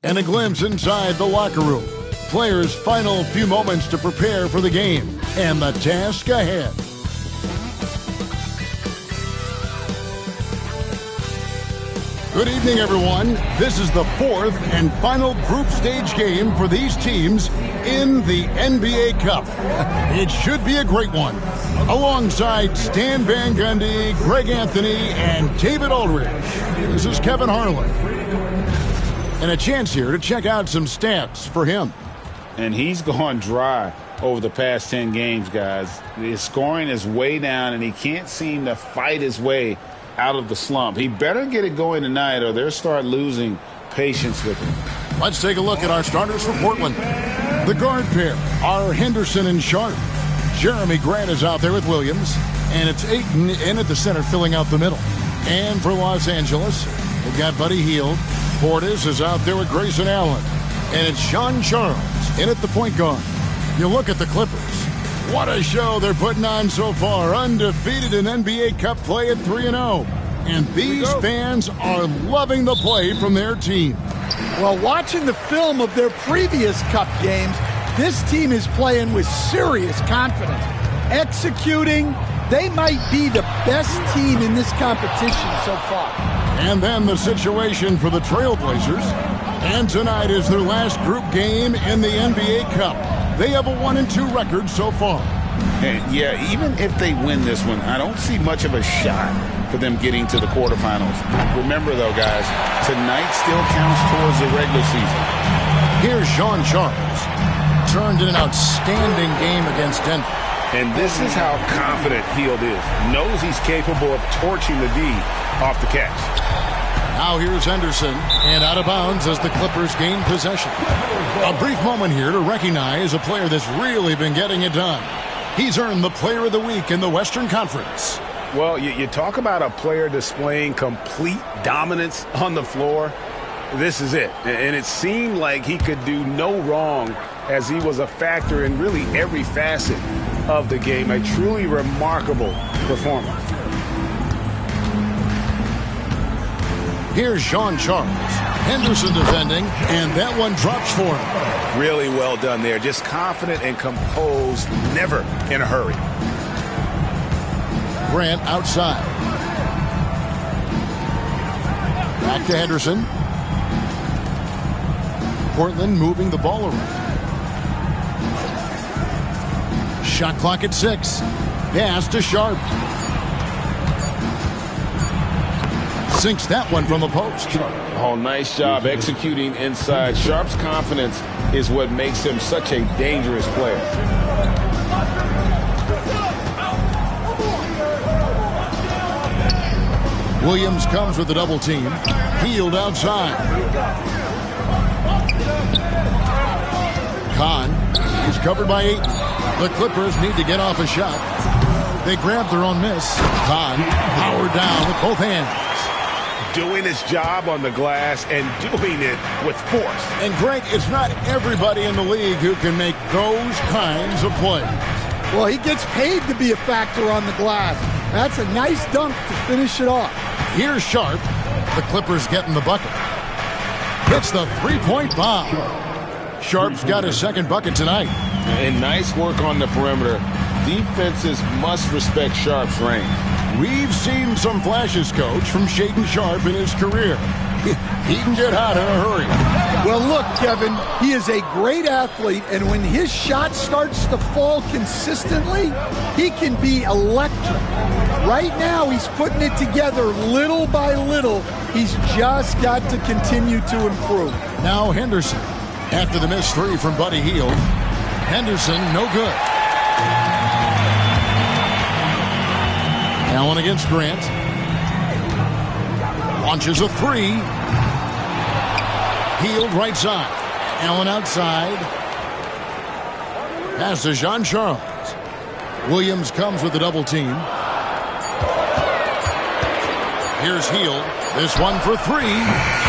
and a glimpse inside the locker room. Players' final few moments to prepare for the game and the task ahead. Good evening, everyone. This is the fourth and final group stage game for these teams in the NBA Cup. It should be a great one. Alongside Stan Van Gundy, Greg Anthony, and David Aldridge, this is Kevin Harlan. And a chance here to check out some stats for him. And he's gone dry over the past 10 games, guys. His scoring is way down, and he can't seem to fight his way out of the slump. He better get it going tonight, or they'll start losing patience with him. Let's take a look at our starters for Portland. The guard pair are Henderson and Sharp. Jeremy Grant is out there with Williams, and it's Ayton in at the center filling out the middle. And for Los Angeles, we've got Buddy Hield. Portis is out there with Grayson Allen. And it's Sean Charles in at the point guard. You look at the Clippers. What a show they're putting on so far. Undefeated in NBA Cup play at 3-0. And these fans are loving the play from their team. Well, watching the film of their previous Cup games, this team is playing with serious confidence. Executing, they might be the best team in this competition so far. And then the situation for the Trailblazers. And tonight is their last group game in the NBA Cup. They have a 1-2 record so far. And yeah, even if they win this one, I don't see much of a shot for them getting to the quarterfinals. Remember, though, guys, tonight still counts towards the regular season. Here's Sean Charles. Turned in an outstanding game against Denver. And this is how confident Hield is. Knows he's capable of torching the D off the catch. Now here's Henderson, and out of bounds as the Clippers gain possession. A brief moment here to recognize a player that's really been getting it done. He's earned the Player of the Week in the Western Conference. Well, you talk about a player displaying complete dominance on the floor. This is it. And it seemed like he could do no wrong as he was a factor in really every facet of the game. A truly remarkable performance. Here's Sean Charles. Henderson defending, and that one drops for him. Really well done there. Just confident and composed, never in a hurry. Grant outside. Back to Henderson. Portland moving the ball around. Shot clock at 6. Pass to Sharp. Sinks that one from the post. Oh, nice job executing inside. Sharp's confidence is what makes him such a dangerous player. Williams comes with the double team. Hield outside. Kahn is covered by Ayton. The Clippers need to get off a shot. They grab their own miss. Kahn powered down with both hands. Doing his job on the glass and doing it with force. And Greg, it's not everybody in the league who can make those kinds of plays. Well, he gets paid to be a factor on the glass. That's a nice dunk to finish it off. Here's Sharp. The Clippers getting the bucket. Hits the three-point bomb. Sharp's got his second bucket tonight. And nice work on the perimeter. Defenses must respect Sharp's range. We've seen some flashes, Coach, from Shaedon Sharp in his career. He can get hot in a hurry. Well, look, Kevin, he is a great athlete, and when his shot starts to fall consistently, he can be electric. Right now, he's putting it together little by little. He's just got to continue to improve. Now Henderson, after the missed three from Buddy Hield. Henderson, no good. Allen against Grant. Launches a three. Hield right side. Allen outside. Pass to Sean Charles. Williams comes with the double team. Here's Hield. This one for three.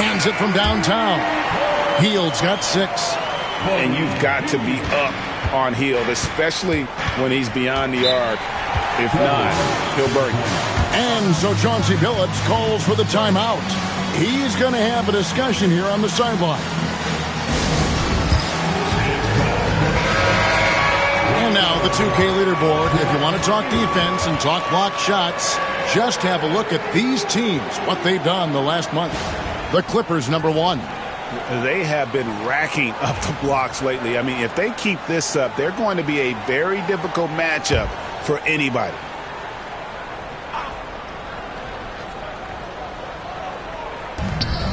Hands it from downtown. Hield's got 6. And you've got to be up on Hield, especially when he's beyond the arc. If not, he'll burn you. And so Chauncey Billups calls for the timeout. He's going to have a discussion here on the sideline. Now the 2K leaderboard. If you want to talk defense and talk block shots, just have a look at these teams, what they've done the last month. The Clippers, number 1. They have been racking up the blocks lately. I mean, if they keep this up, they're going to be a very difficult matchup for anybody.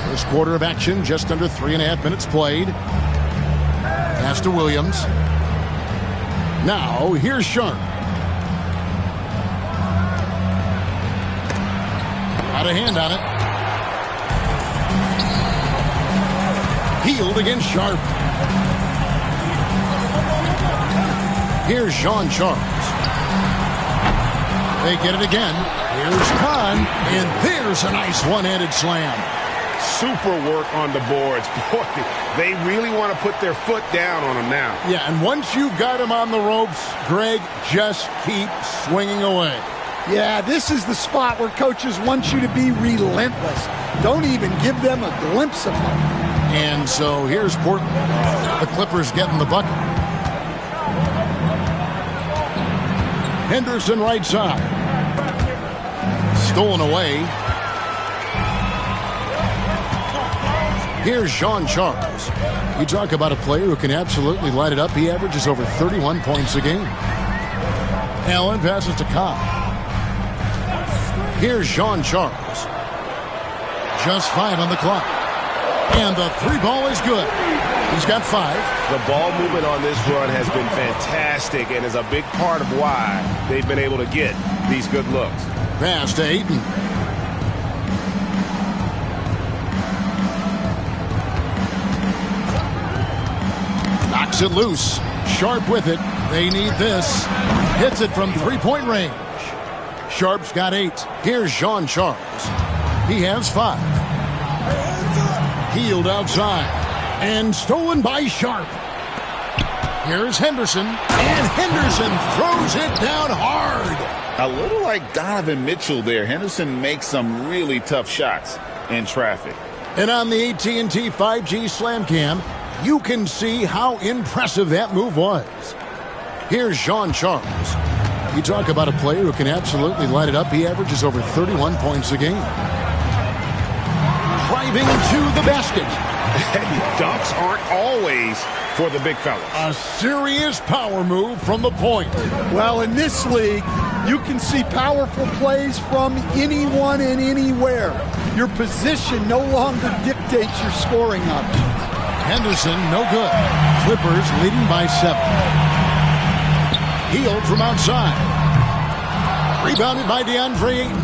First quarter of action, just under 3.5 minutes played. Pass to Williams. Now, here's Sharp. Got a hand on it. Healed against Sharp. Here's Sean Charles. They get it again. Here's Khan, and there's a nice one-handed slam. Super work on the boards. Boy, they really want to put their foot down on them now. Yeah, and once you've got him on the ropes, Greg, just keep swinging away. Yeah, this is the spot where coaches want you to be relentless. Don't even give them a glimpse of hope. And so here's Portland. The Clippers getting the bucket. Henderson right side. Stolen away. Here's Sean Charles. You talk about a player who can absolutely light it up. He averages over 31 points a game. Allen passes to Cobb. Here's Sean Charles. Just 5 on the clock. And the 3 ball is good. He's got 5. The ball movement on this run has been fantastic and is a big part of why they've been able to get these good looks. Pass to Ayton. Knocks it loose. Sharp with it. They need this. Hits it from 3-point range. Sharp's got 8. Here's Sean Charles. He has 5. Healed outside. And stolen by Sharp. Here's Henderson. And Henderson throws it down hard. A little like Donovan Mitchell there. Henderson makes some really tough shots in traffic. And on the AT&T 5G Slam Cam, you can see how impressive that move was. Here's Sean Charles. You talk about a player who can absolutely light it up. He averages over 31 points a game. Driving to the basket. Dunks aren't always for the big fellas. A serious power move from the point. Well, in this league, you can see powerful plays from anyone and anywhere. Your position no longer dictates your scoring options. Henderson, no good. Clippers leading by 7. Healed from outside. Rebounded by DeAndre Ayton.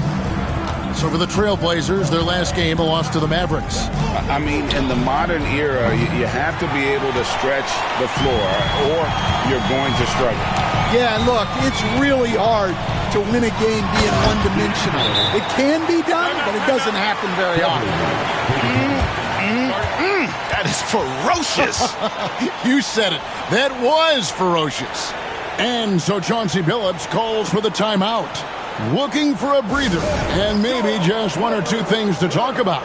So for the Trailblazers, their last game, a loss to the Mavericks. I mean, in the modern era, you have to be able to stretch the floor or you're going to struggle. Yeah, look, it's really hard to win a game being one-dimensional. It can be done, but it doesn't happen very often. That is ferocious. You said it. That was ferocious. And so Chauncey Billups calls for the timeout. Looking for a breather and maybe just 1 or 2 things to talk about.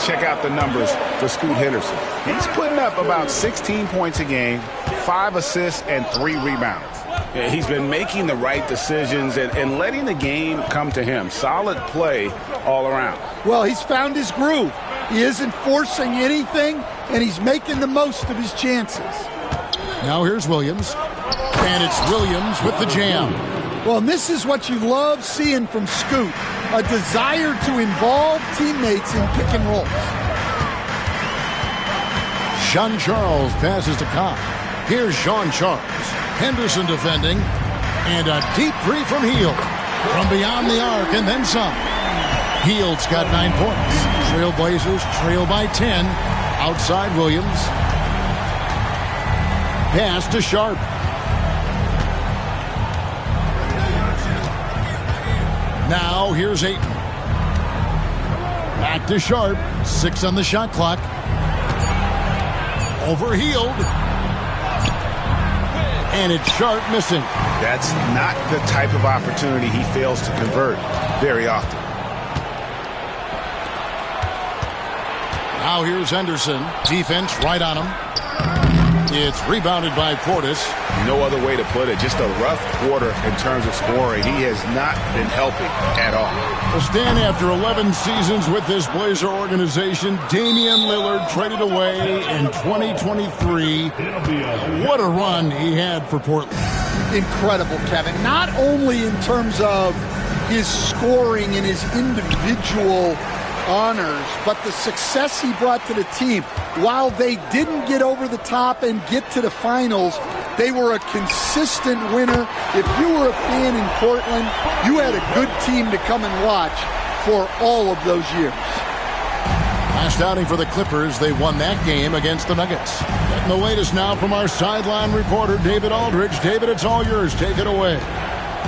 Check out the numbers for Scoot Henderson. He's putting up about 16 points a game, 5 assists, and 3 rebounds. He's been making the right decisions and letting the game come to him. Solid play all around. Well, he's found his groove. He isn't forcing anything, and he's making the most of his chances. Now here's Williams. And it's Williams with the jam. Well, and this is what you love seeing from Scoot. A desire to involve teammates in pick and roll. Sean Charles passes to Cobb. Here's Sean Charles. Henderson defending. And a deep three from Hield. From beyond the arc and then some. Hield's got 9 points. Trailblazers trail by 10. Outside Williams. Pass to Sharp. Now here's Ayton. Back to Sharp. 6 on the shot clock. Overhealed. And it's Sharp missing. That's not the type of opportunity he fails to convert very often. Now here's Henderson. Defense right on him. It's rebounded by Portis. No other way to put it. Just a rough quarter in terms of scoring. He has not been helping at all. A stand after 11 seasons with this Blazer organization. Damian Lillard traded away in 2023. What a run he had for Portland. Incredible, Kevin. Not only in terms of his scoring and his individual honors, but the success he brought to the team. While they didn't get over the top and get to the finals, they were a consistent winner. If you were a fan in Portland, you had a good team to come and watch for all of those years. Last outing for the Clippers, they won that game against the Nuggets. Getting the latest now from our sideline reporter, David Aldridge. David, it's all yours. Take it away.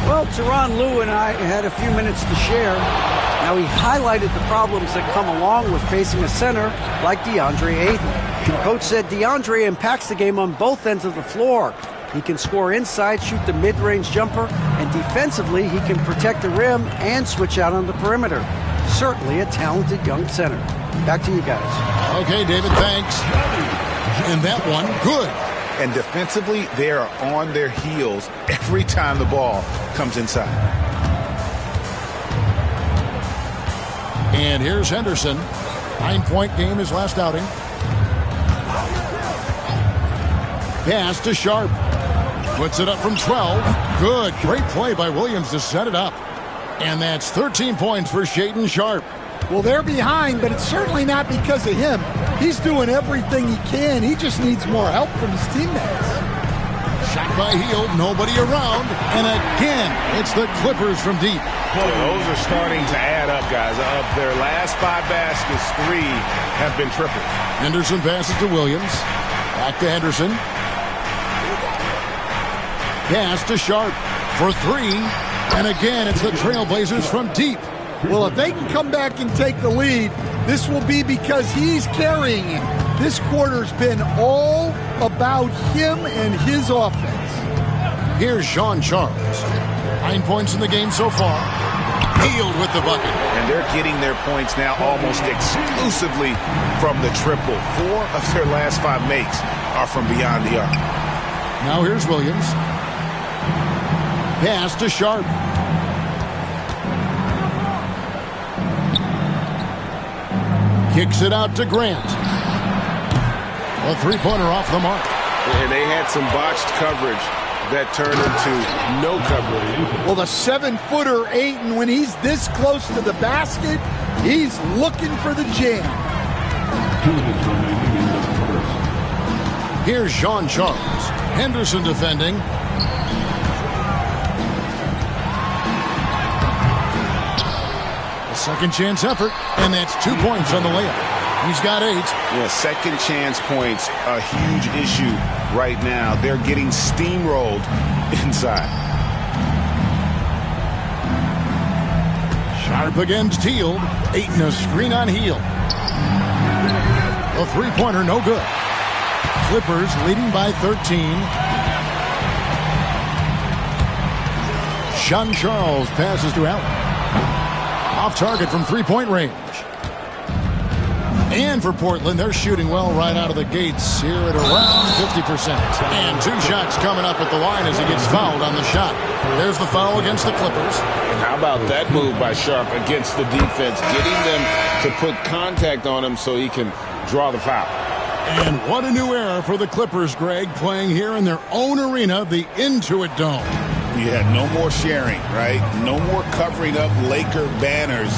Well, Tyronn Lue and I had a few minutes to share. Now, he highlighted the problems that come along with facing a center like DeAndre Ayton. The coach said DeAndre impacts the game on both ends of the floor. He can score inside, shoot the mid-range jumper, and defensively, he can protect the rim and switch out on the perimeter. Certainly a talented young center. Back to you guys. Okay, David, thanks. And that one, good. And defensively, they are on their heels every time the ball comes inside. And here's Henderson. 9-point game his last outing. Pass to Sharp. Puts it up from 12. Good. Great play by Williams to set it up. And that's 13 points for Shaedon Sharp. Well, they're behind, but it's certainly not because of him. He's doing everything he can. He just needs more help from his teammates. Shot by Hield, nobody around. And again, it's the Clippers from deep. Those are starting to add up, guys. Of their last 5 baskets, 3 have been triples. Henderson passes to Williams. Back to Henderson. Pass to Sharp for 3. And again, it's the Trailblazers from deep. Well, if they can come back and take the lead, this will be because he's carrying it. This quarter's been all about him and his offense. Here's Sean Charles. 9 points in the game so far. Hield with the bucket. And they're getting their points now almost exclusively from the triple. 4 of their last 5 makes are from beyond the arc. Now here's Williams. Pass to Sharp. Kicks it out to Grant. A 3-pointer off the mark. And they had some botched coverage that turned into no coverage. Well, the 7-footer Ayton, when he's this close to the basket, he's looking for the jam. Here's Sean Charles. Henderson defending. Second chance effort, and that's 2 points on the layup. He's got 8. Yeah, second chance points, a huge issue right now. They're getting steamrolled inside. Sharp against Hield. Ayton a screen on Hield. A 3-pointer, no good. Clippers leading by 13. Sean Charles passes to Allen. Off target from 3-point range. And for Portland, they're shooting well right out of the gates here at around 50%. And 2 shots coming up at the line as he gets fouled on the shot. There's the foul against the Clippers. And how about that move by Sharp against the defense, getting them to put contact on him so he can draw the foul. And what a new era for the Clippers, Greg, playing here in their own arena, the Intuit Dome. Yeah, no more sharing, right? No more covering up Laker banners.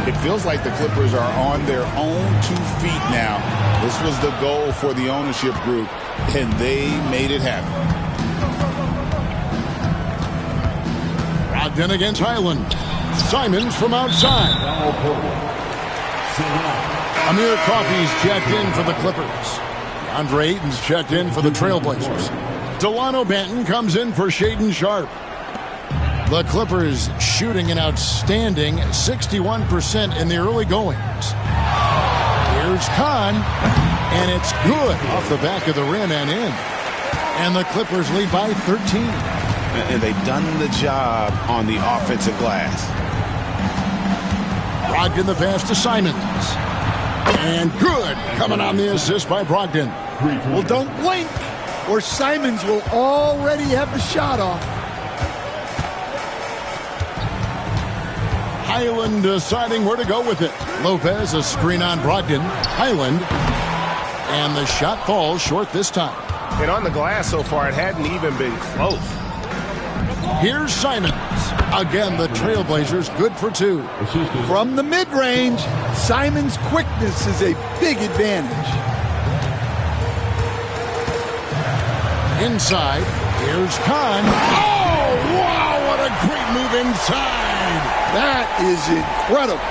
It feels like the Clippers are on their own 2 feet now. This was the goal for the ownership group, and they made it happen. Brogdon against Highland. Simons from outside. Amir Coffey's checked in for the Clippers. Andre Ayton's checked in for the Trailblazers. Delano Banton comes in for Shaedon Sharp. The Clippers shooting an outstanding 61% in the early goings. Here's Kahn, and it's good off the back of the rim and in. And the Clippers lead by 13. And they've done the job on the offensive glass. Brogdon the pass to Simons. And good coming on the assist by Brogdon. Well, don't blink, or Simons will already have the shot off. Highland deciding where to go with it. Lopez, a screen on Brogdon. Highland. And the shot falls short this time. And on the glass so far, it hadn't even been close. Here's Simons. Again, the Trailblazers good for two. From the mid-range, Simons' quickness is a big advantage. Inside, here's Kahn. Oh, wow, what a great move inside. That is incredible.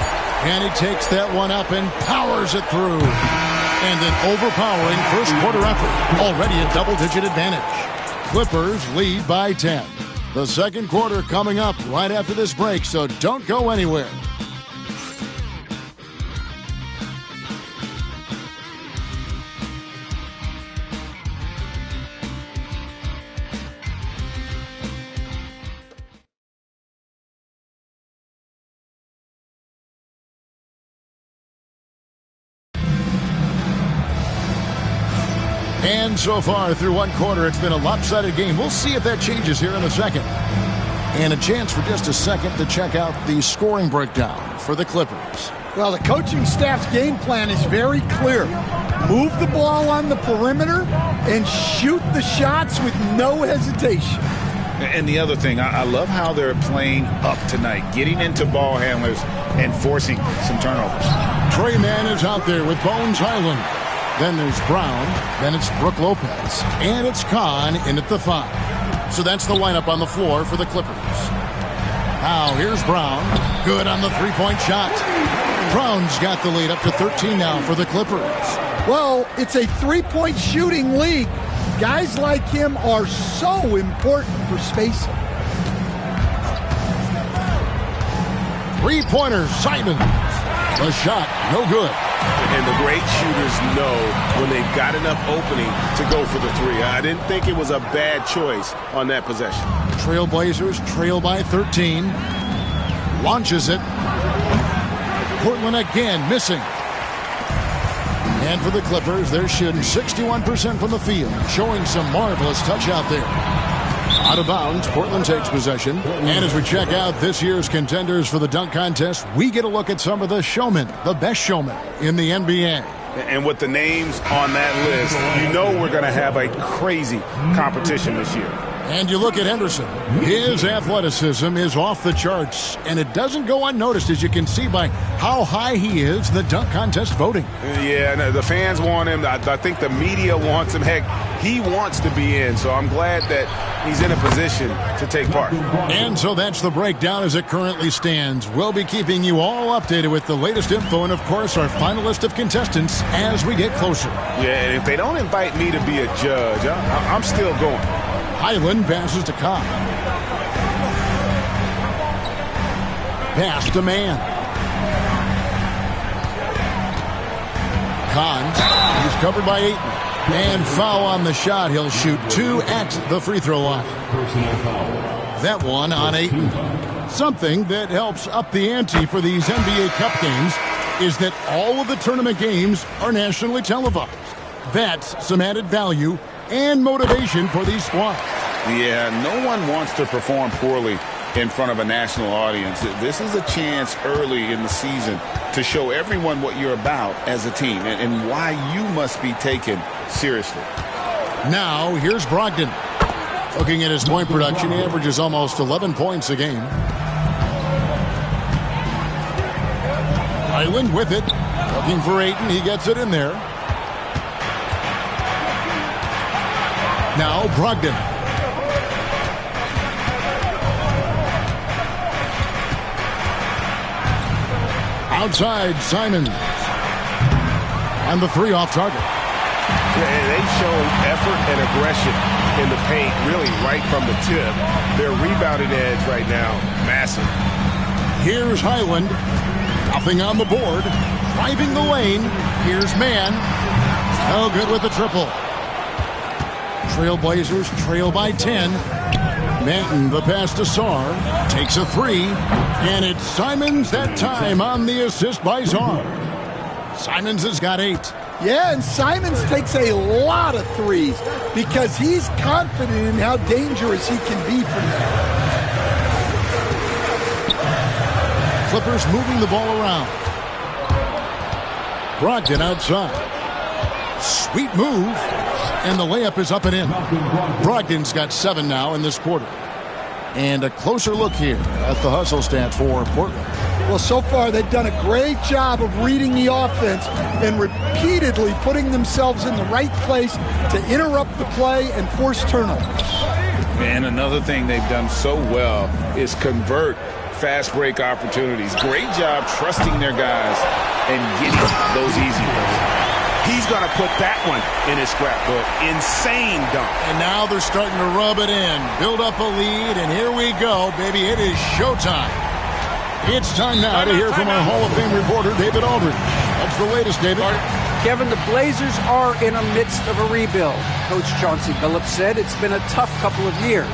And he takes that one up and powers it through. And an overpowering first quarter effort. Already a double-digit advantage. Clippers lead by 10. The second quarter coming up right after this break, so don't go anywhere. And so far through one quarter, it's been a lopsided game. We'll see if that changes here in a second. And a chance for just a second to check out the scoring breakdown for the Clippers. Well, the coaching staff's game plan is very clear. Move the ball on the perimeter and shoot the shots with no hesitation. And the other thing, I love how they're playing up tonight, getting into ball handlers and forcing some turnovers. Trey Mann is out there with Bones Highland. Then there's Brown, then it's Brook Lopez, and it's Kahn in at the 5. So that's the lineup on the floor for the Clippers. Now here's Brown, good on the three-point shot. Brown's got the lead up to 13 now for the Clippers. Well, it's a three-point shooting league. Guys like him are so important for spacing. Three-pointer, Simons. The shot, no good. And the great shooters know when they've got enough opening to go for the three. I didn't think it was a bad choice on that possession. Trailblazers trail by 13. Launches it. Portland again missing. And for the Clippers, they're shooting 61% from the field, showing some marvelous touch out there. Out of bounds, Portland takes possession. And as we check out this year's contenders for the dunk contest, we get a look at some of the showmen, the best showmen in the NBA. And with the names on that list, you know we're going to have a crazy competition this year. And you look at Henderson. His athleticism is off the charts, and it doesn't go unnoticed, as you can see by how high he is in the dunk contest voting. Yeah, the fans want him. I think the media wants him. Heck, he wants to be in, so I'm glad that he's in a position to take part. And so that's the breakdown as it currently stands. We'll be keeping you all updated with the latest info and, of course, our final list of contestants as we get closer. Yeah, and if they don't invite me to be a judge, I'm still going. Highland passes to Kahn. Pass to Mann. Kahn is covered by Ayton. And foul on the shot. He'll shoot 2 at the free throw line. That one on Ayton. Something that helps up the ante for these NBA Cup games is that all of the tournament games are nationally televised. That's some added value and motivation for these squads. Yeah, no one wants to perform poorly in front of a national audience. This is a chance early in the season to show everyone what you're about as a team and why you must be taken seriously. Now, here's Brogdon. Looking at his point production, he averages almost 11 points a game. Highland with it. Looking for Ayton. He gets it in there. Now Brogdon. Outside, Simons. And the 3 off target. Yeah, they've shown effort and aggression in the paint, really right from the tip. Their rebounding edge right now, massive. Here's Highland. Nothing on the board. driving the lane. Here's Mann. No good with the triple. Trailblazers trail by 10. Manton, the pass to Sarr, takes a three, and it's Simons that time on the assist by Sarr. Simons has got 8. Yeah, and Simons takes a lot of threes because he's confident in how dangerous he can be from there. Clippers moving the ball around. Brogdon outside. Sweet move. And the layup is up and in. Brogdon's got 7 now in this quarter. And a closer look here at the hustle stats for Portland. Well, so far they've done a great job of reading the offense and repeatedly putting themselves in the right place to interrupt the play and force turnovers. And another thing they've done so well is convert fast break opportunities. Great job trusting their guys and getting those easy ones. He's going to put that one in his scrapbook. Insane dunk. And now they're starting to rub it in. Build up a lead, and here we go, baby. It is showtime. It's time now to hear from our Hall of Fame reporter, David Aldridge. What's the latest, David? Kevin, the Blazers are in the midst of a rebuild. Coach Chauncey Billups said it's been a tough couple of years.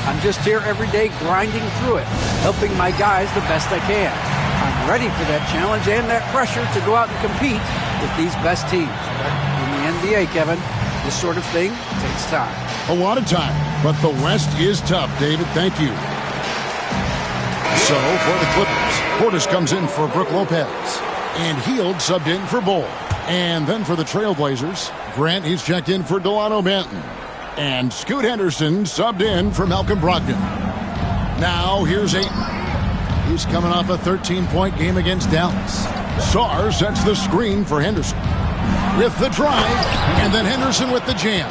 I'm just here every day grinding through it, helping my guys the best I can. I'm ready for that challenge and that pressure to go out and compete with these best teams. In the NBA, Kevin, this sort of thing takes time. A lot of time, but the West is tough, David. Thank you. So, for the Clippers, Portis comes in for Brook Lopez. And Hield subbed in for Bol. And then for the Trailblazers, Grant, he's checked in for Delano Banton. And Scoot Henderson subbed in for Malcolm Brogdon. Now, here's Ayton. He's coming off a 13-point game against Dallas. Sarr sets the screen for Henderson. With the drive, and then Henderson with the jam.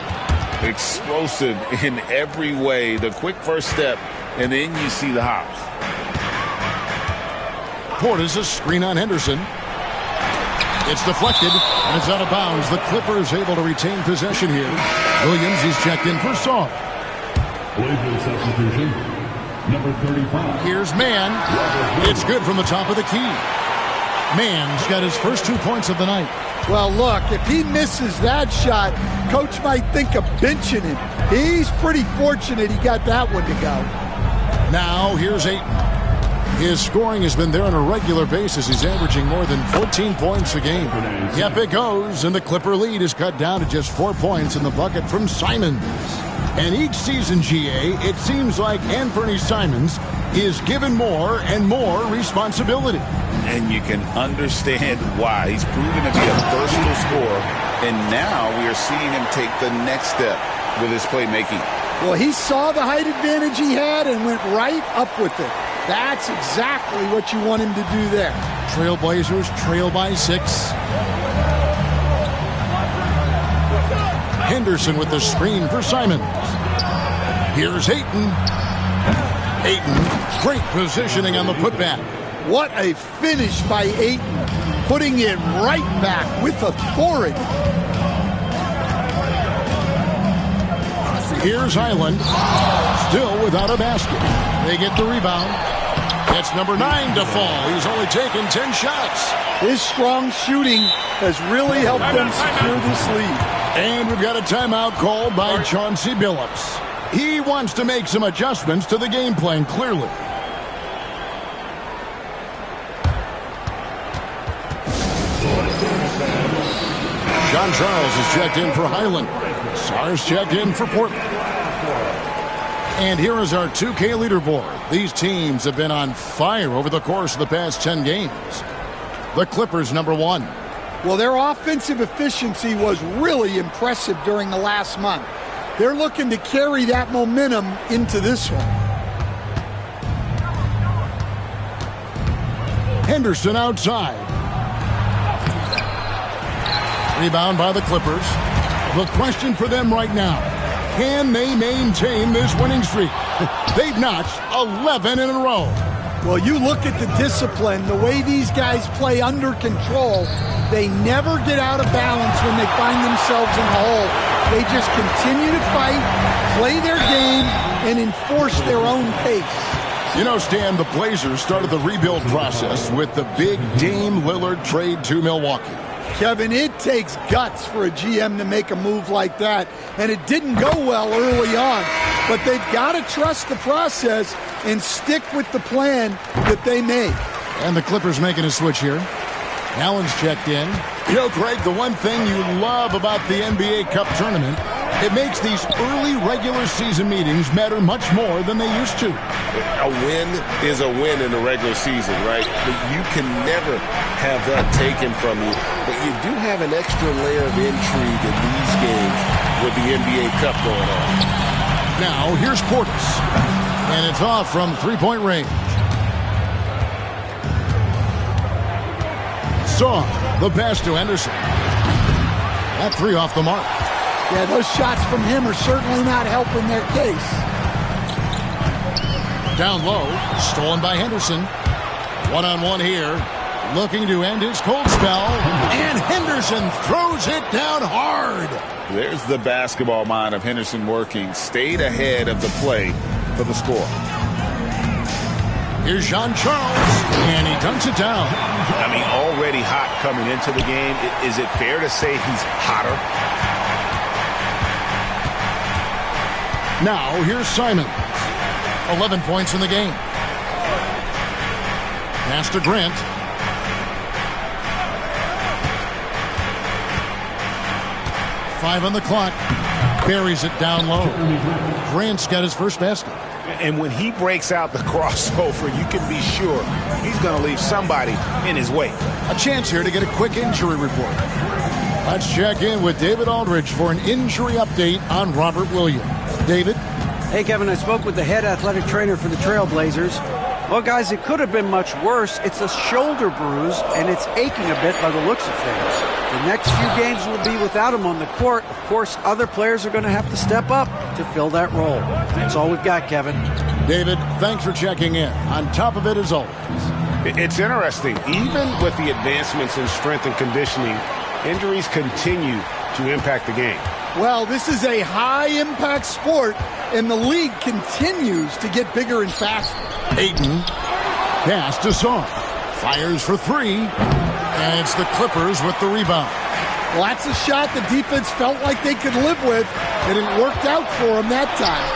Explosive in every way. The quick first step, and then you see the hops. Portis a screen on Henderson. It's deflected, and it's out of bounds. The Clippers able to retain possession here. Williams is checked in for Sarr. Blazers substitution, number 35. Here's Mann. It's good from the top of the key. Mann's got his first 2 points of the night. Well, look, if he misses that shot, Coach might think of benching him. He's pretty fortunate he got that one to go. Now, here's Ayton. His scoring has been there on a regular basis. He's averaging more than 14 points a game. Yep, it goes, and the Clipper lead is cut down to just 4 points in the bucket from Simons. And each season, GA, it seems like Anthony Simons is given more and more responsibility. And you can understand why. He's proven to be a versatile scorer, and now we are seeing him take the next step with his playmaking. Well, he saw the height advantage he had and went right up with it. That's exactly what you want him to do there. Trailblazers trail by 6. Henderson with the screen for Simons. Here's Ayton. Ayton, great positioning on the putback. What a finish by Ayton, putting it right back with authority. Here's Highland, still without a basket. They get the rebound. It's number 9 to fall. He's only taken 10 shots. His strong shooting has really helped them secure this lead. And we've got a timeout called by Chauncey Billups. He wants to make some adjustments to the game plan, clearly. John Charles is checked in for Highland. Sarr's checked in for Portland. And here is our 2K leaderboard. These teams have been on fire over the course of the past 10 games. The Clippers, number 1. Well, their offensive efficiency was really impressive during the last month. They're looking to carry that momentum into this one. Henderson outside. Rebound by the Clippers. The question for them right now, can they maintain this winning streak? They've notched 11 in a row. Well, you look at the discipline, the way these guys play under control, they never get out of balance when they find themselves in the hole. They just continue to fight, play their game, and enforce their own pace. You know, Stan, the Blazers started the rebuild process with the big Dame Lillard trade to Milwaukee. Kevin, it takes guts for a GM to make a move like that, and it didn't go well early on. But they've got to trust the process and stick with the plan that they made. And the Clippers making a switch here. Allen's checked in. You know, Greg, the one thing you love about the NBA Cup tournament, it makes these early regular season meetings matter much more than they used to. A win is a win in the regular season, right? But you can never have that taken from you. But you do have an extra layer of intrigue in these games with the NBA Cup going on. Now, here's Portis. And it's off from three-point range. Song, the pass to Henderson. That three off the mark. Yeah, those shots from him are certainly not helping their case. Down low, stolen by Henderson. One-on-one here. Looking to end his cold spell. And Henderson throws it down hard. There's the basketball mind of Henderson working. Stayed ahead of the play for the score. Here's Jean-Charles, and he dunks it down. I mean, already hot coming into the game. Is it fair to say he's hotter? Now, here's Simon. 11 points in the game. Pass to Grant. Five on the clock. Buries it down low. Grant's got his first basket. And when he breaks out the crossover, you can be sure he's going to leave somebody in his way. A chance here to get a quick injury report. Let's check in with David Aldridge for an injury update on Robert Williams. David? Hey, Kevin, I spoke with the head athletic trainer for the Trailblazers. Well, guys, it could have been much worse. It's a shoulder bruise, and it's aching a bit by the looks of things. The next few games will be without him on the court. Of course, other players are going to have to step up to fill that role. That's all we've got, Kevin. David, thanks for checking in. On top of it, as always. It's interesting. Even with the advancements in strength and conditioning, injuries continue to impact the game. Well, this is a high-impact sport, and the league continues to get bigger and faster. Ayton, pass to Song. Fires for three, and it's the Clippers with the rebound. Well, that's a shot the defense felt like they could live with, and it worked out for them that time.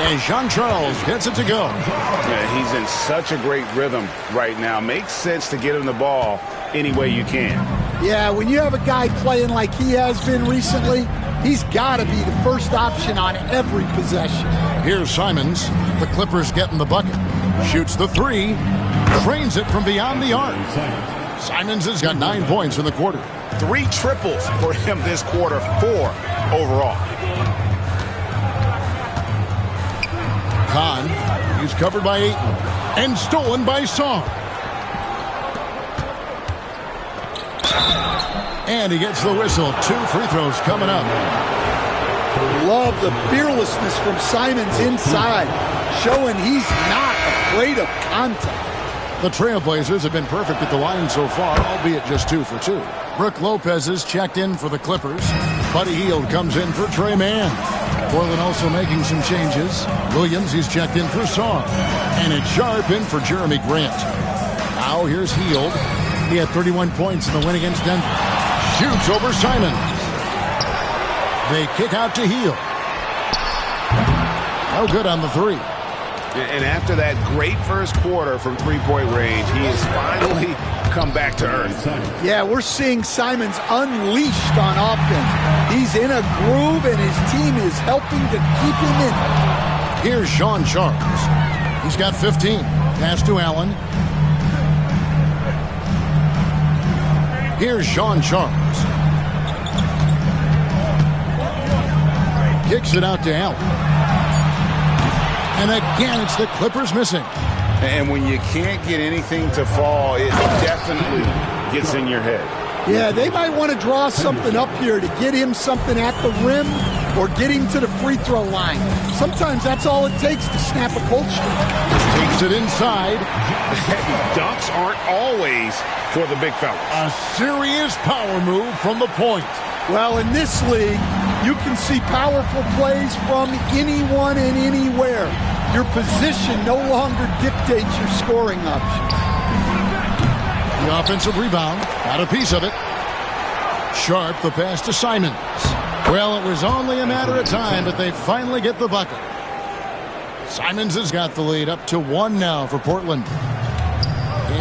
And Jean-Charles gets it to go. Yeah, he's in such a great rhythm right now. Makes sense to get him the ball any way you can. Yeah, when you have a guy playing like he has been recently, he's got to be the first option on every possession. Here's Simons. The Clippers getting the bucket. Shoots the three. Drains it from beyond the arc. Simons has got 9 points in the quarter. 3 triples for him this quarter, 4 overall. Kahn, he's covered by Ayton. And stolen by Song. And he gets the whistle. 2 free throws coming up. Love the fearlessness from Simons inside, showing he's not afraid of contact. The Trailblazers have been perfect at the line so far, albeit just 2 for 2. Brook Lopez is checked in for the Clippers. Buddy Hield comes in for Trey Mann. Portland also making some changes. Williams, he's checked in for Song. And it's Sharp in for Jeremy Grant. Now here's Hield. He had 31 points in the win against Denver. Shoots over Simons. They kick out to Hield. No good on the three. And after that great first quarter from three-point range, he has finally come back to earth. Yeah, we're seeing Simons unleashed on offense. He's in a groove, and his team is helping to keep him in it. Here's Jean-Charles. He's got 15. Pass to Allen. Here's Jean-Charles. Kicks it out to Allen. And again, it's the Clippers missing. And when you can't get anything to fall, it definitely gets in your head. Yeah, they might want to draw something up here to get him something at the rim or get him to the free throw line. Sometimes that's all it takes to snap a cold streak. Takes it inside. Dunks aren't always for the big fellas. A serious power move from the point. Well, in this league, you can see powerful plays from anyone and anywhere. Your position no longer dictates your scoring options. The offensive rebound, got a piece of it. Sharp, the pass to Simons. Well, it was only a matter of time, but they finally get the bucket. Simons has got the lead up to 1 now for Portland.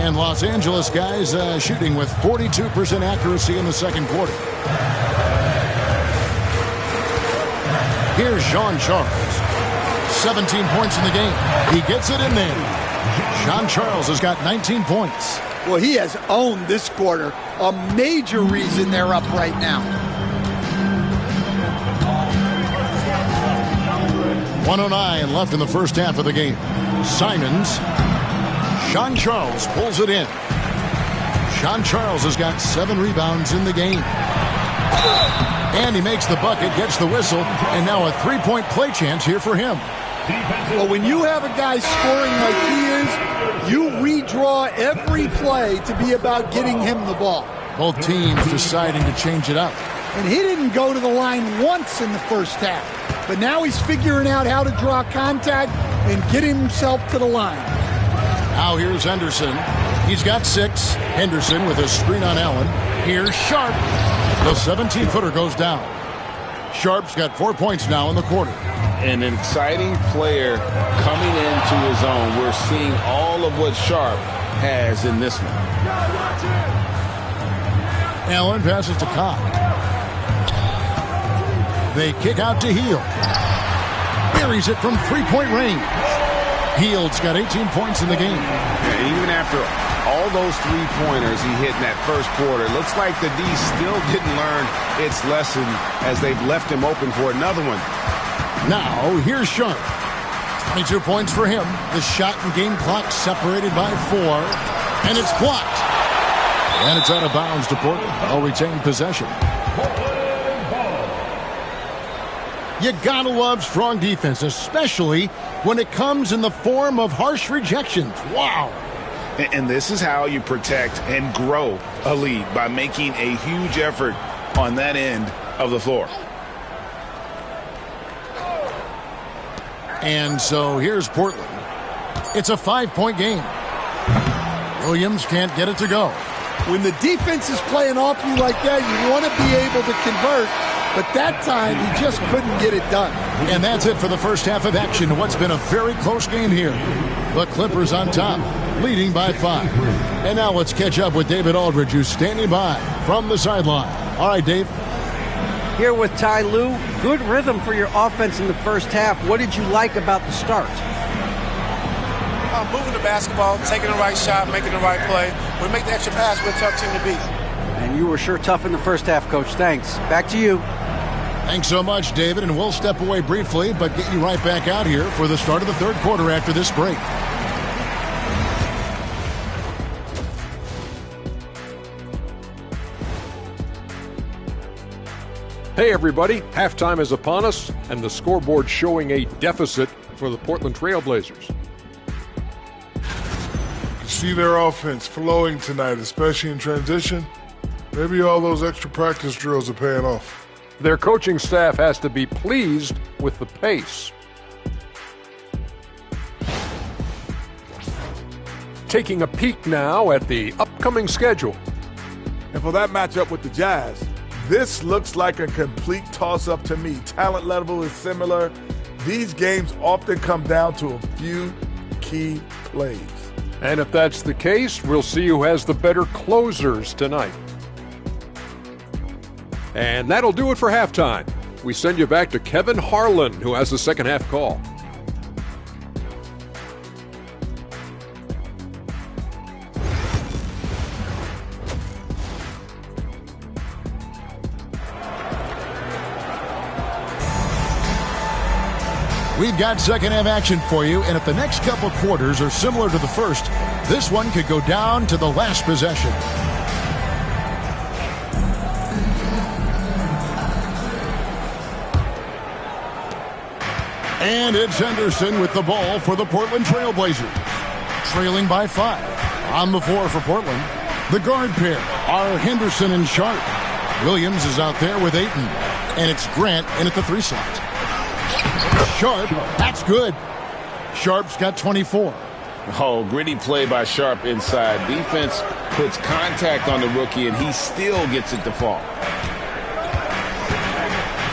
And Los Angeles guys shooting with 42% accuracy in the second quarter. Here's Sean Charles. 17 points in the game. He gets it in there. Sean Charles has got 19 points. Well, he has owned this quarter. A major reason they're up right now. 1:09 left in the first half of the game. Simons. Sean Charles pulls it in. Sean Charles has got 7 rebounds in the game. And he makes the bucket, gets the whistle, and now a 3-point play chance here for him. Well, when you have a guy scoring like he is, you redraw every play to be about getting him the ball. Both teams deciding to change it up. And he didn't go to the line once in the first half. But now he's figuring out how to draw contact and get himself to the line. Now here's Henderson. He's got 6. Henderson with a screen on Allen. Here's Sharp. The 17-footer goes down. Sharp's got 4 points now in the quarter. An exciting player coming into his own. We're seeing all of what Sharp has in this one. Allen passes to Cobb. They kick out to Hield. Buries it from 3-point range. Hield's got 18 points in the game. Yeah, even after all those 3-pointers he hit in that first quarter, it looks like the D still didn't learn its lesson as they've left him open for another one. Now, here's Sharp. 22 points for him. The shot and game clock separated by 4. And it's blocked. And it's out of bounds to Portland. They'll retain possession. You gotta love strong defense, especially when it comes in the form of harsh rejections. Wow. And this is how you protect and grow a lead, by making a huge effort on that end of the floor. And so here's Portland. It's a 5-point game. Williams can't get it to go. When the defense is playing off you like that, you want to be able to convert. But that time, he just couldn't get it done. And that's it for the first half of action. What's been a very close game here. The Clippers on top, leading by 5. And now let's catch up with David Aldridge, who's standing by from the sideline. All right, Dave. Here with Ty Lue. Good rhythm for your offense in the first half. What did you like about the start? Moving the basketball, taking the right shot, making the right play. We make the extra pass, we're a tough team to beat. And you were sure tough in the first half, Coach. Thanks. Back to you. Thanks so much, David, and we'll step away briefly, but get you right back out here for the start of the third quarter after this break. Hey everybody, halftime is upon us, and the scoreboard showing a deficit for the Portland Trail Blazers. See their offense flowing tonight, especially in transition. Maybe all those extra practice drills are paying off. Their coaching staff has to be pleased with the pace. Taking a peek now at the upcoming schedule. And for that matchup with the Jazz, this looks like a complete toss-up to me. Talent level is similar. These games often come down to a few key plays. And if that's the case, we'll see who has the better closers tonight. And that'll do it for halftime. We send you back to Kevin Harlan, who has the second half call. We've got second half action for you, and if the next couple quarters are similar to the first, this one could go down to the last possession. And it's Henderson with the ball for the Portland Trailblazers. Trailing by 5. On the floor for Portland, the guard pair are Henderson and Sharp. Williams is out there with Ayton. And it's Grant in at the 3 slot. Sharp, that's good. Sharp's got 24. Oh, gritty play by Sharp inside. Defense puts contact on the rookie, and he still gets it to fall.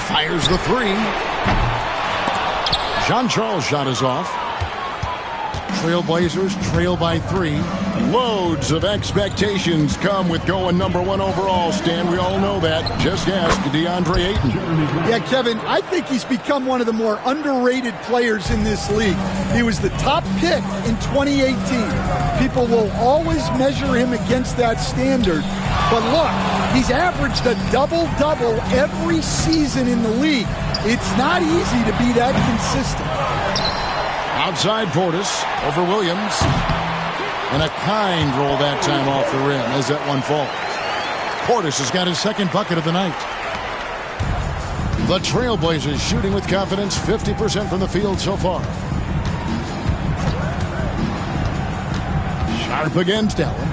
Fires the 3. John Charles' shot is off. Trailblazers trail by 3. Loads of expectations come with going number 1 overall, Stan. We all know that. Just ask DeAndre Ayton. Yeah, Kevin, I think he's become one of the more underrated players in this league. He was the top pick in 2018. People will always measure him against that standard. But look, he's averaged a double-double every season in the league. It's not easy to be that consistent. Outside Portis over Williams. And a kind roll that time off the rim as that one falls. Portis has got his second bucket of the night. The Trailblazers shooting with confidence, 50% from the field so far. Sharp against Allen.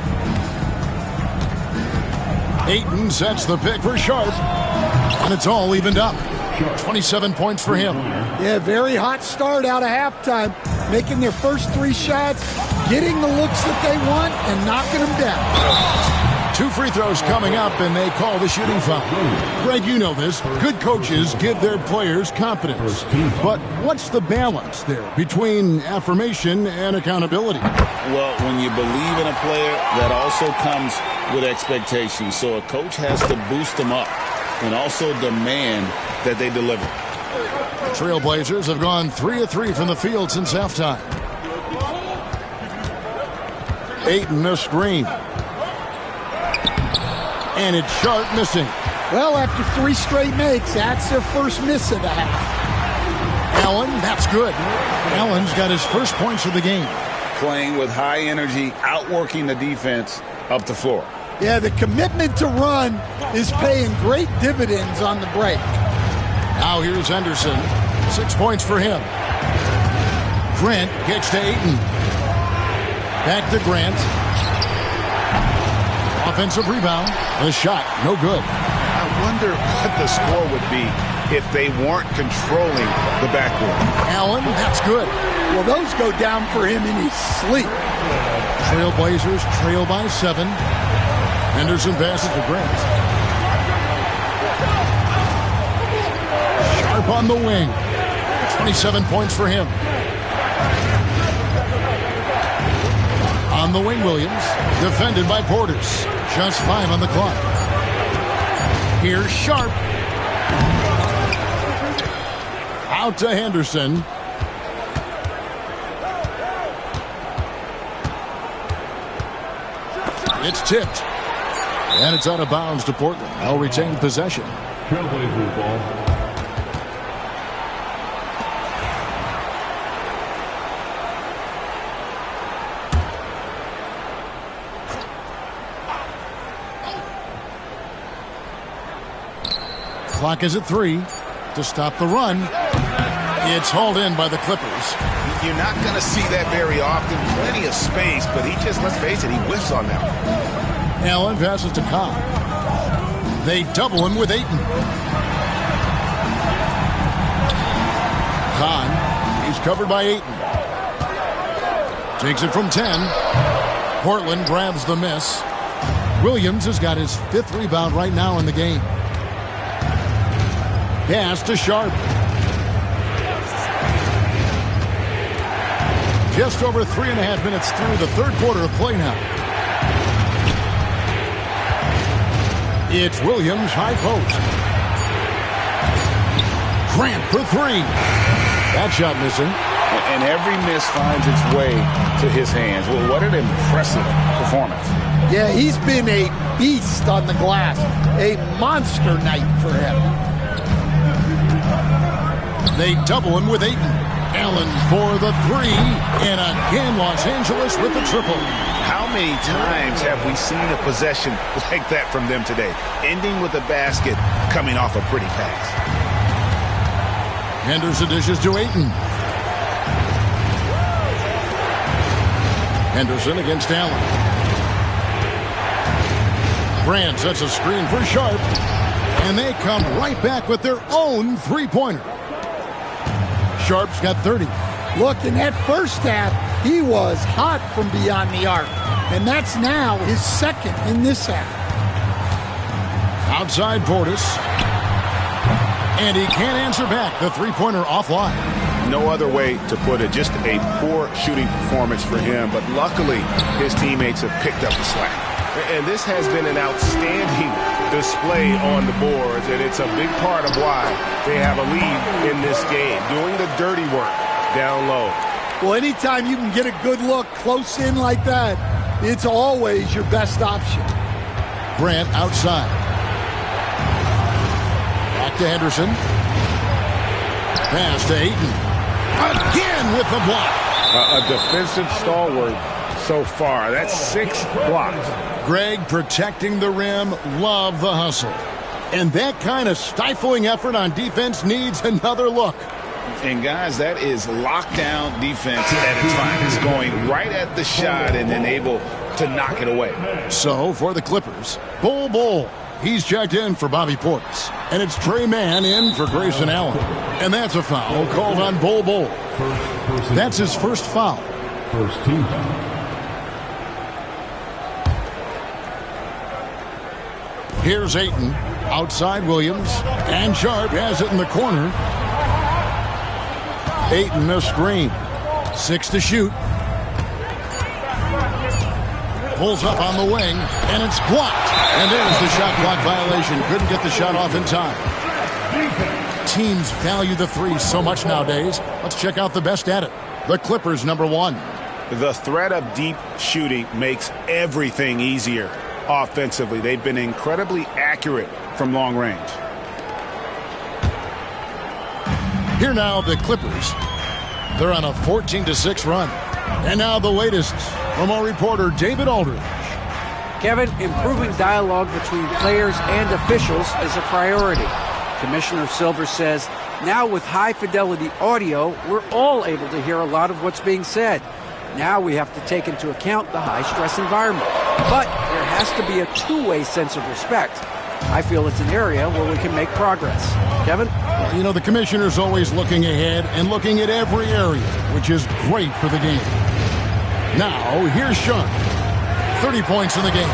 Ayton sets the pick for Sharp. And it's all evened up. 27 points for him. Yeah, very hot start out of halftime. Making their first 3 shots, getting the looks that they want, and knocking them down. 2 free throws coming up, and they call the shooting foul. Greg, you know this. Good coaches give their players confidence. But what's the balance there between affirmation and accountability? Well, when you believe in a player, that also comes with expectations. So a coach has to boost them up and also demand that they deliver. Trailblazers have gone 3 of 3 from the field since halftime. Ayton a screen. And it's Sharp missing. Well, after 3 straight makes, that's their first miss of the half. Allen, that's good. Allen's got his first points of the game. Playing with high energy, outworking the defense up the floor. Yeah, the commitment to run is paying great dividends on the break. Now here's Henderson. 6 points for him. Grant kicks to Ayton. Back to Grant. Offensive rebound. The shot, no good. I wonder what the score would be if they weren't controlling the backboard. Allen, that's good. Well, those go down for him in his sleep. Trailblazers trail by 7. Henderson passes to Grant. Sharp on the wing. 27 points for him. On the wing, Williams. Defended by Portis. Just 5 on the clock. Here's Sharp. Out to Henderson. It's tipped. And it's out of bounds to Portland. They'll retain possession. Trailblazers ball. Clock is at 3 to stop the run. It's hauled in by the Clippers. You're not going to see that very often. Plenty of space, but he just, let's face it, he whiffs on that one. Allen passes to Cobb. They double him with Ayton. Kahn, he's covered by Ayton. Takes it from 10. Portland grabs the miss. Williams has got his 5th rebound right now in the game. Pass to Sharp. Just over 3.5 minutes through the 3rd quarter of play now. It's Williams, high post. Grant for 3. That shot missing. And every miss finds its way to his hands. Well, what an impressive performance. Yeah, he's been a beast on the glass. A monster night for him. They double him with Ayton. Allen for the 3. And again, Los Angeles with the triple. How many times have we seen a possession like that from them today? Ending with a basket, coming off a pretty pass. Henderson dishes to Ayton. Henderson against Allen. Grant sets a screen for Sharp. And they come right back with their own three-pointer. Sharp's got 30. Look, in that first half, he was hot from beyond the arc. And that's now his second in this half. Outside Portis. And he can't answer back. The three-pointer offline. No other way to put it. Just a poor shooting performance for him. But luckily, his teammates have picked up the slack. And this has been an outstanding display on the boards. And it's a big part of why they have a lead in this game. Doing the dirty work down low. Well, anytime you can get a good look close in like that, it's always your best option. Grant outside. Back to Henderson. Pass to Ayton. Again with the block. A defensive stalwart so far. That's 6 blocks. Greg protecting the rim. Love the hustle. And that kind of stifling effort on defense needs another look. And guys, that is lockdown defense at its finest. Going right at the shot and then able to knock it away. So for the Clippers, Bol. He's checked in for Bobby Portis. And it's Trey Mann in for Grayson Allen. And that's a foul called on Bol. That's his first foul. First team foul. Here's Ayton. Outside Williams. And Sharp has it in the corner. Ayton a screen. 6 to shoot. Pulls up on the wing, and it's blocked. And there's the shot clock violation. Couldn't get the shot off in time. Teams value the three so much nowadays. Let's check out the best at it. The Clippers, number 1. The threat of deep shooting makes everything easier offensively. They've been incredibly accurate from long range. Here now, the Clippers. They're on a 14-6 run. And now the latest from our reporter, David Aldridge. Kevin, improving dialogue between players and officials is a priority. Commissioner Silver says, now with high-fidelity audio, we're all able to hear a lot of what's being said. Now we have to take into account the high-stress environment. But there has to be a two-way sense of respect. I feel it's an area where we can make progress. Kevin? You know, the commissioner's always looking ahead and looking at every area, which is great for the game. Now, here's Sean. 30 points in the game.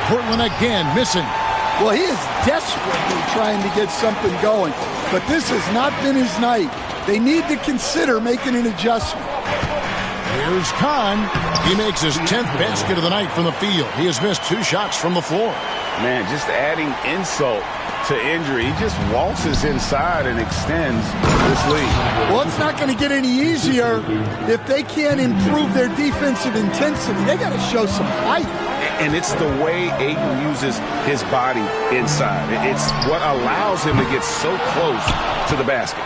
Portland again missing. Well, he is desperately trying to get something going, but this has not been his night. They need to consider making an adjustment. Here's Kahn. He makes his 10th basket of the night from the field. He has missed 2 shots from the floor. Man, just adding insult to injury. He just waltzes inside and extends this lead. Well, it's not going to get any easier if they can't improve their defensive intensity. They got to show some fight. And it's the way Ayton uses his body inside. It's what allows him to get so close to the basket.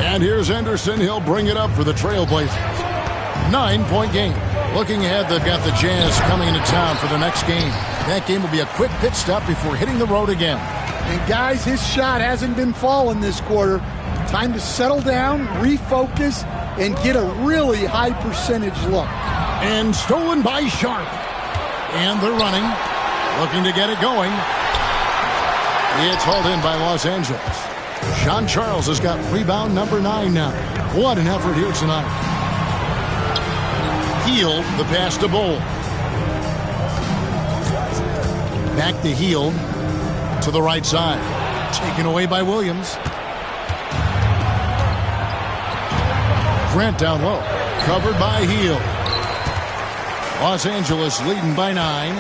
And here's Henderson. He'll bring it up for the Trailblazers. 9-point game. Looking ahead, they've got the Jazz coming into town for the next game. That game will be a quick pit stop before hitting the road again. And guys, his shot hasn't been falling this quarter. Time to settle down, refocus, and get a really high percentage look. And stolen by Sharp. And they're running, looking to get it going. It's hauled in by Los Angeles. Sean Charles has got rebound number 9 now. What an effort here tonight. Hield, the pass to Bol. Back to Hield to the right side. Taken away by Williams. Grant down low. Covered by Hield. Los Angeles leading by 9.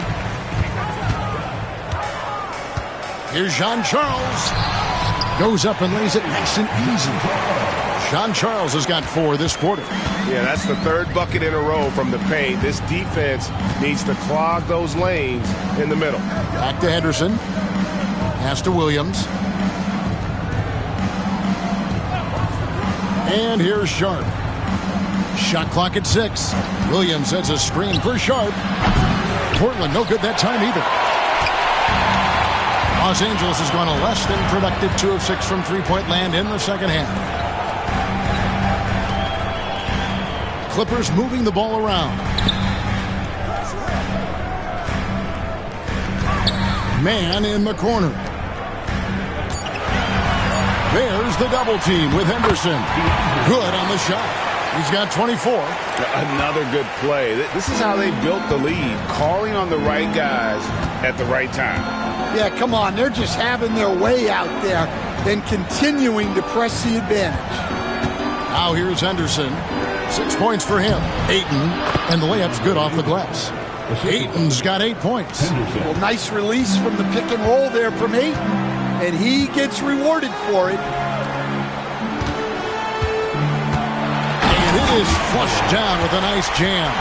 Here's Sean Charles. Goes up and lays it nice and easy. Sean Charles has got 4 this quarter. Yeah, that's the 3rd bucket in a row from the paint. This defense needs to clog those lanes in the middle. Back to Henderson. Pass to Williams. And here's Sharp. Shot clock at 6. Williams sets a screen for Sharp. Portland no good that time either. Los Angeles has gone a less than productive 2 of 6 from three-point land in the second half. Clippers moving the ball around. Man in the corner. There's the double team with Henderson. Good on the shot. He's got 24. Another good play. This is how they built the lead, calling on the right guys at the right time. Yeah, come on. They're just having their way out there and continuing to press the advantage. Now here's Henderson. 6 points for him. Ayton, and the layup's good off the glass. Ayton's got 8 points. Well, nice release from the pick and roll there from Ayton, and he gets rewarded for it. And it is flushed down with a nice jam.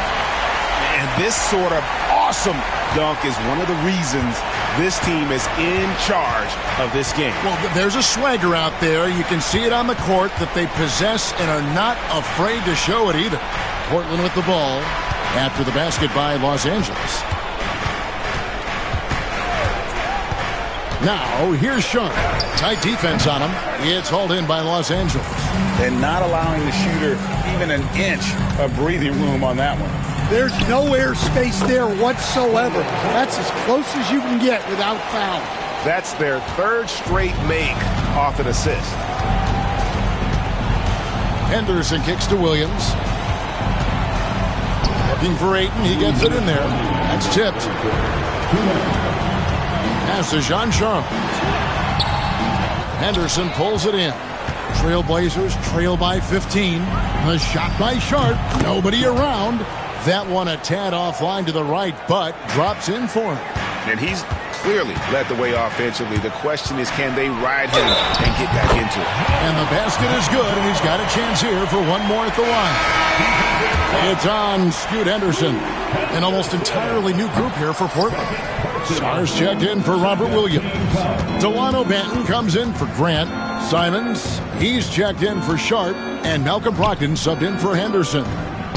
And this sort of awesome dunk is one of the reasons this team is in charge of this game. Well, there's a swagger out there. You can see it on the court that they possess and are not afraid to show it either. Portland with the ball after the basket by Los Angeles. Now, here's Sean. Tight defense on him. It's hauled in by Los Angeles. And not allowing the shooter even an inch of breathing room on that one. There's no air space there whatsoever. That's as close as you can get without foul. That's their third straight make off an assist. Henderson kicks to Williams. Looking for Ayton. He gets it in there. That's tipped. Pass to Jean-Charles. Henderson pulls it in. Trailblazers trail by 15. A shot by Sharp. Nobody around. That one a tad offline to the right, but drops in for him. And he's clearly led the way offensively. The question is, can they ride him and get back into it? And the basket is good, and he's got a chance here for one more at the line. It's on Scoot Henderson. An almost entirely new group here for Portland. Stars checked in for Robert Williams. Delano Banton comes in for Grant. Simons, he's checked in for Sharp. And Malcolm Brogdon subbed in for Henderson.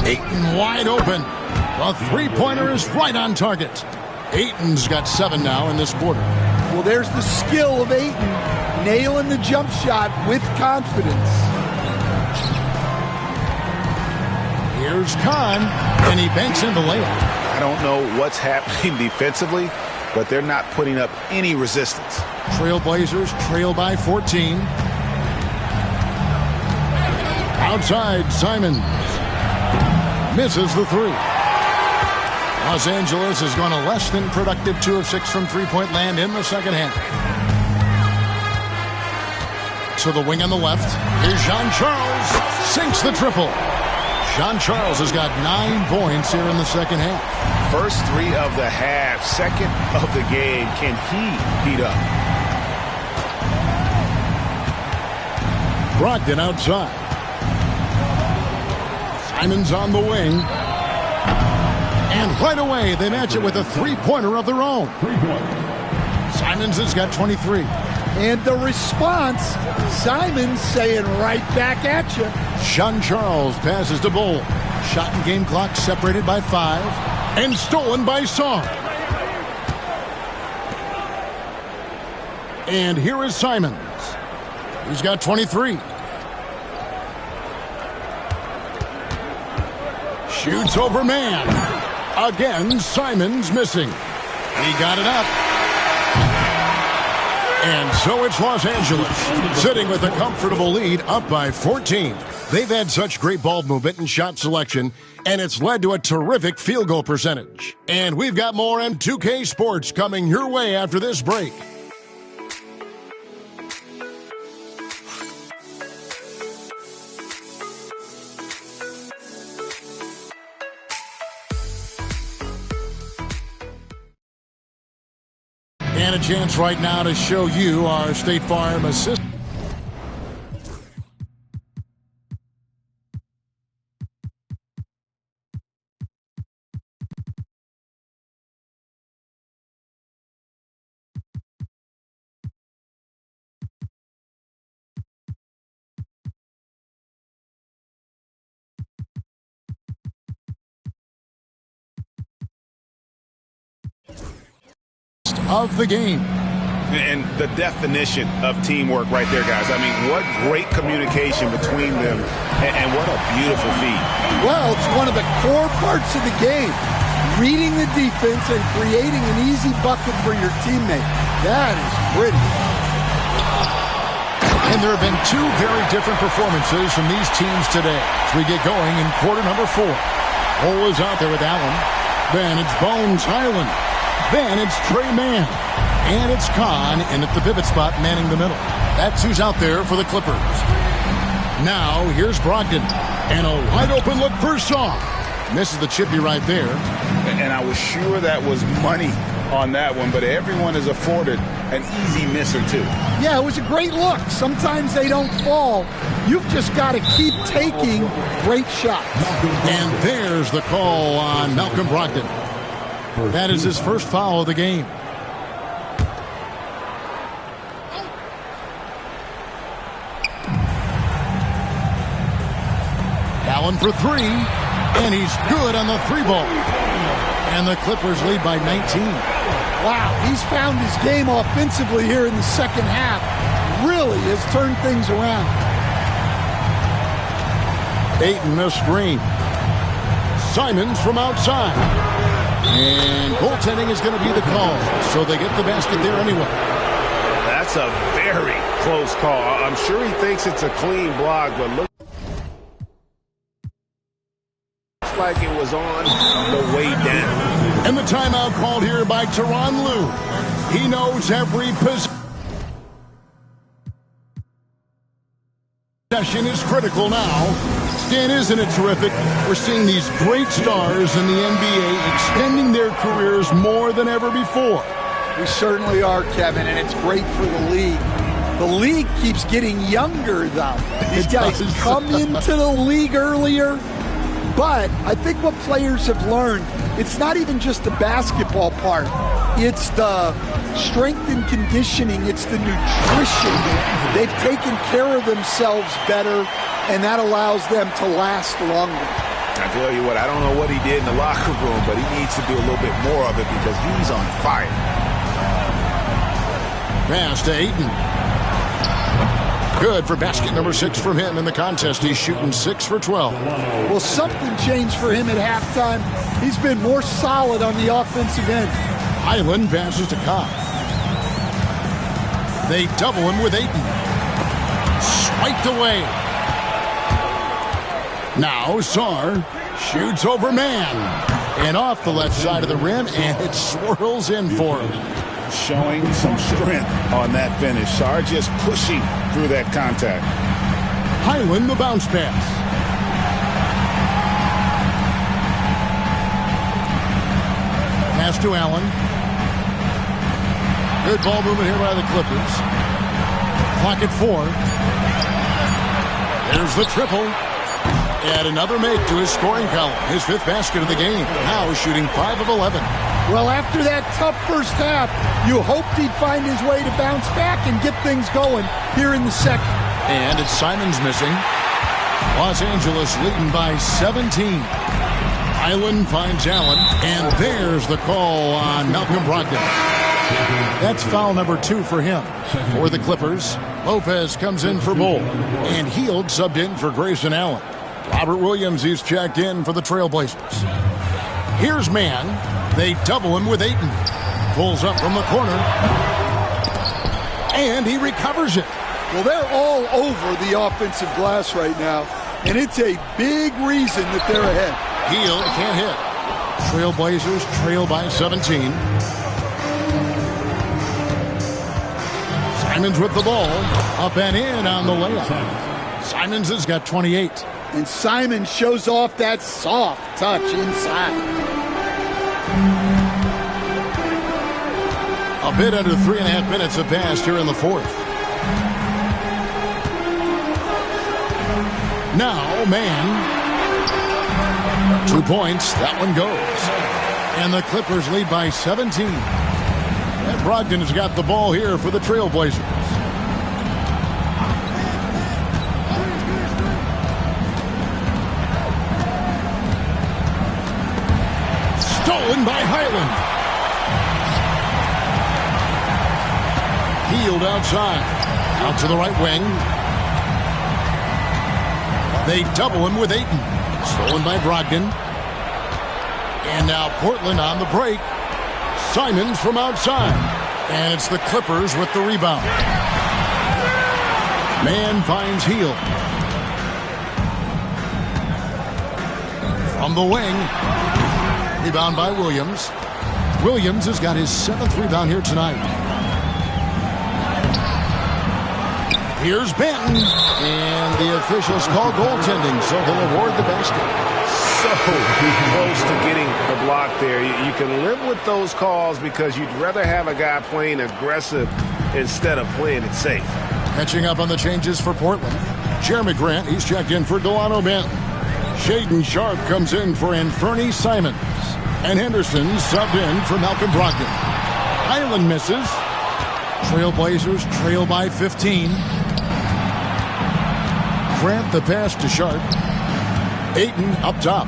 Ayton wide open. The three-pointer is right on target. Ayton's got 7 now in this quarter. Well, there's the skill of Ayton, nailing the jump shot with confidence. Here's Kahn, and he banks in the layup. I don't know what's happening defensively, but they're not putting up any resistance. Trailblazers trail by 14. Outside, Simons misses the three. Los Angeles has gone a less than productive 2 of 6 from three-point land in the second half. To the wing on the left. Here's Jean-Charles. Sinks the triple. Jean-Charles has got 9 points here in the second half. First 3 of the half, second of the game. Can he heat up? Brogdon outside. Simons on the wing. And right away, they match it with a three-pointer of their own. Simons has got 23. And the response, Simons saying right back at you. Jean-Charles passes to Bull. Shot and game clock separated by 5. And stolen by Song. And here is Simons. He's got 23. Shoots over man. Again, Simons missing. He got it up. And so it's Los Angeles, sitting with a comfortable lead, up by 14. They've had such great ball movement and shot selection, and it's led to a terrific field goal percentage. And we've got more M2K Sports coming your way after this break. And a chance right now to show you our State Farm assistant. Of the game. And the definition of teamwork right there, guys. I mean, what great communication between them, and what a beautiful feat. Well, it's one of the core parts of the game. Reading the defense and creating an easy bucket for your teammate. That is pretty. And there have been two very different performances from these teams today as we get going in quarter number 4. Cole is out there with Allen. Then it's Bones Hyland. Then it's Trey Mann. And it's Kahn in at the pivot spot manning the middle. That's who's out there for the Clippers. Now here's Brogdon. And a wide open look for Shaw. Misses the chippy right there. And I was sure that was money on that one, but everyone is afforded an easy miss or two. Yeah, it was a great look. Sometimes they don't fall. You've just got to keep taking great shots. And there's the call on Malcolm Brogdon. That is his first foul of the game. Allen for 3, and he's good on the 3-ball. And the Clippers lead by 19. Wow, he's found his game offensively here in the second half. Really has turned things around. Ayton a screen. Simons from outside. And goaltending is going to be the call, so they get the basket there anyway. That's a very close call. I'm sure he thinks it's a clean block, but look like it was on the way down. And the timeout called here by Tyronn Lue. He knows every possession is critical now. Stan, isn't it terrific? We're seeing these great stars in the NBA extending their careers more than ever before. We certainly are, Kevin, and it's great for the league. The league keeps getting younger, though. These guys come into the league earlier. But I think what players have learned, it's not even just the basketball part. It's the strength and conditioning. It's the nutrition. They've taken care of themselves better, and that allows them to last longer. I tell you what, I don't know what he did in the locker room, but he needs to do a little bit more of it because he's on fire. Pass to Ayton. Good for basket number 6 from him in the contest. He's shooting 6 for 12. Well, something changed for him at halftime. He's been more solid on the offensive end. Hyland passes to Cobb. They double him with Ayton. Swiped away. Now Sarr shoots over Mann. And off the left side of the rim, and it swirls in for him. Showing some strength on that finish. Sarr just pushing through that contact. Hyland the bounce pass. Pass to Allen. Good ball movement here by the Clippers. Clock at 4. There's the triple. And another make to his scoring column. His 5th basket of the game. Now shooting 5 of 11. Well, after that tough first half, you hoped he'd find his way to bounce back and get things going here in the second. And it's Simons missing. Los Angeles leading by 17. Hyland finds Allen, and there's the call on Malcolm Brogdon. That's foul number 2 for him. For the Clippers, Lopez comes in for Bull, and Hield subbed in for Grayson Allen. Robert Williams is checked in for the Trailblazers. Here's Mann. They double him with Ayton. Pulls up from the corner. And he recovers it. Well, they're all over the offensive glass right now. And it's a big reason that they're ahead. Hield can't hit. Trailblazers trail by 17. Simons with the ball. Up and in on the layup. Simons has got 28. And Simons shows off that soft touch inside. A bit under 3.5 minutes have passed here in the 4th. Now, Mann. 2 points. That one goes. And the Clippers lead by 17. And Brogdon has got the ball here for the Trailblazers. Stolen by Hyland. Hield outside. Out to the right wing. They double him with Ayton. Stolen by Brogdon. And now Portland on the break. Simons from outside. And it's the Clippers with the rebound. Man finds Hield. From the wing. Rebound by Williams. Williams has got his 7th rebound here tonight. Here's Benton. And the officials call goaltending, so he'll award the basket. So close to getting the block there. You can live with those calls because you'd rather have a guy playing aggressive instead of playing it safe. Catching up on the changes for Portland. Jeremy Grant, he's checked in for Delano Benton. Shaedon Sharpe comes in for Anfernee Simons. And Henderson subbed in for Malcolm Brogdon. Highland misses. Trailblazers trail by 15. Grant the pass to Sharpe. Ayton up top.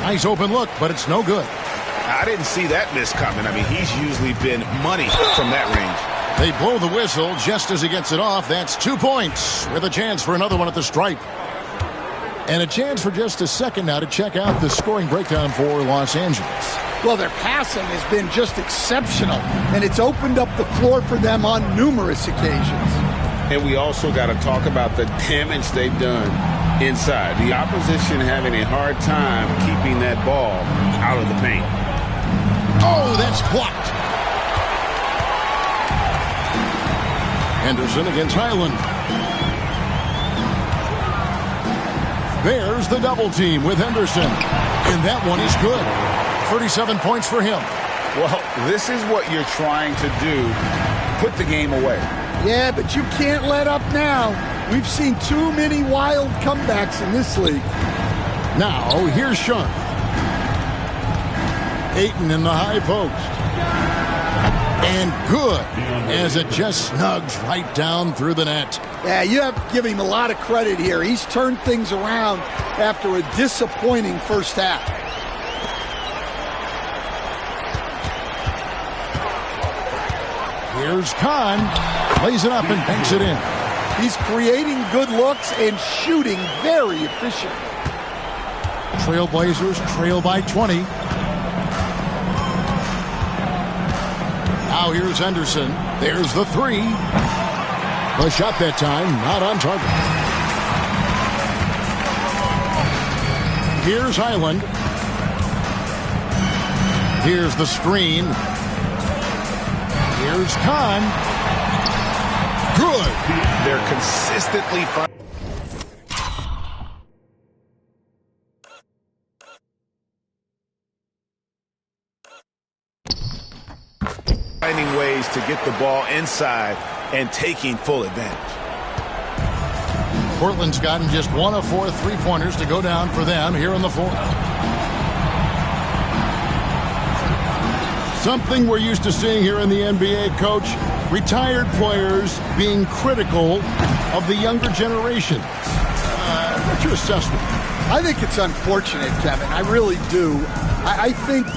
Nice open look, but it's no good. I didn't see that miss coming. I mean, he's usually been money from that range. They blow the whistle just as he gets it off. That's 2 points with a chance for another one at the stripe. And a chance for just a second now to check out the scoring breakdown for Los Angeles. Well, their passing has been just exceptional, and it's opened up the floor for them on numerous occasions. And we also got to talk about the damage they've done inside. The opposition having a hard time keeping that ball out of the paint. Oh, that's blocked. Henderson against Highland. There's the double team with Henderson. And that one is good. 37 points for him. Well, this is what you're trying to do. Put the game away. Yeah, but you can't let up now. We've seen too many wild comebacks in this league. Now, here's Sharpe. Ayton in the high post. And good, as it just snugs right down through the net. Yeah, you have to give him a lot of credit here. He's turned things around after a disappointing first half. Here's Kahn. Plays it up and banks it in. He's creating good looks and shooting very efficient. Trailblazers trail by 20. Now here's Henderson. There's the three. The shot that time, not on target. Here's Highland. Here's the screen. Here's Kahn. Good. They're consistently finding ways to get the ball inside and taking full advantage. Portland's gotten just 1 of 4 3-pointers to go down for them here in the fourth. Something we're used to seeing here in the NBA, Coach. Retired players being critical of the younger generation. What's your assessment? I think it's unfortunate, Kevin. I really do. I think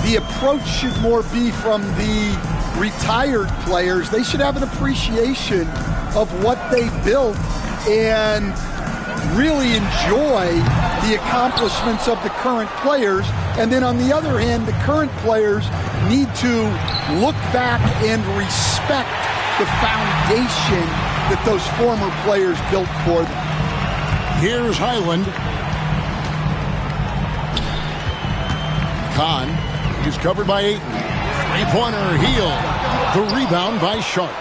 the approach should more be from the retired players. They should have an appreciation of what they built and really enjoy the accomplishments of the current players. And then on the other hand, the current players need to look back and respect the foundation that those former players built for them. Here's Highland. Kahn, he's covered by Ayton. Three-pointer Hield. The rebound by Sharpe.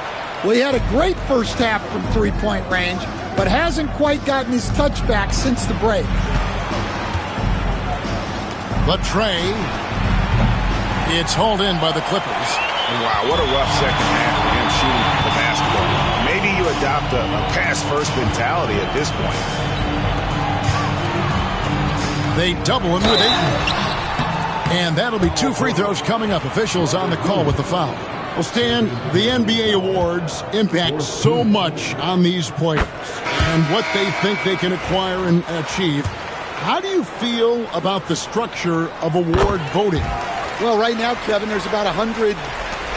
Well, he had a great first half from three-point range, but hasn't quite gotten his touchback since the break. Latrey. It's hauled in by the Clippers. Wow, what a rough second half for him shooting the basketball. Maybe you adopt a pass-first mentality at this point. They double him with Ayton. And that'll be 2 free throws coming up. Officials on the call with the foul. Well, Stan, the NBA awards impact so much on these players and what they think they can acquire and achieve. How do you feel about the structure of award voting? Well, right now, Kevin, there's about 100